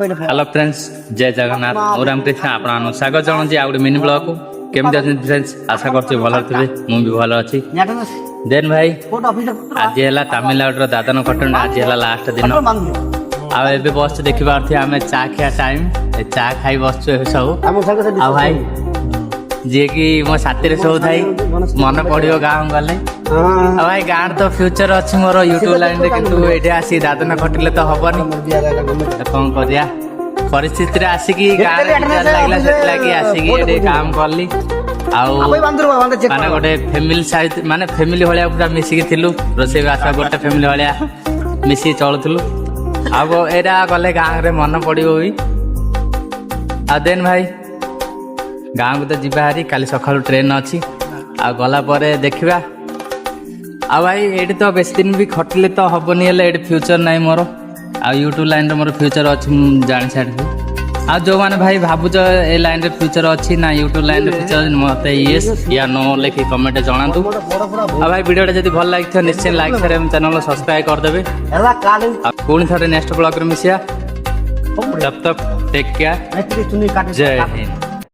Hello friends जय जगन्नाथ मु रामकृष्ण आपन स्वागत जनाऊँ आउ गए मिनी ब्लॉग को केमती अच्छे फ्रेंड्स आशा कर भल थे मुझे भल अच्छी देन भाई आज है तमिलनाडु दादन कटन आज है लास्ट दिन आबे बस देखी पार्थे आम चा खिया टाइम चा खाई बस सब आ भाई जी कि मो साथी सब थाई मन पड़ो गाँव गले भाई गाँव तो फ्यूचर अच्छी मोर यूट्यूब लाइन ये आसी दादन खटिले तो हेनी कौन कर परिस्थिति आसिकी लगला से आसिकी काम कली माने गोटे फैमिली साइज माने फैमिली भाया पूरा मिसिकी थिलु रोसे बासा गोटे फैमिली भाया मिसिकी चलुलु अब एटा गले गाँव रे मन पड़ो भी आ देन भाई गाँव को तो जीवा हारी काली सकाळु ट्रेन अच्छी आ गला परे देखिबा आ भाई ये तो बेस दिन भी खटिले तो हेनी ये फ्यूचर ना मोर आ यूट्यूब लाइन मोर फ्यूचर अच्छी जानी सारी आ जो मैंने भाई भावुच ए लाइन रे फ्यूचर अच्छी ना यूट्यूब लाइन रे फ्यूचर मत येस या नो लिखि कमेंट जनातु आ भाई वीडियो जब भल लगे निश्चय लाइक शेयर चैनल सब्सक्राइब करदेवे पुणी थे नेक्स्ट ब्लॉग रे मिसिया तब तक टेक केयर जय हिंद।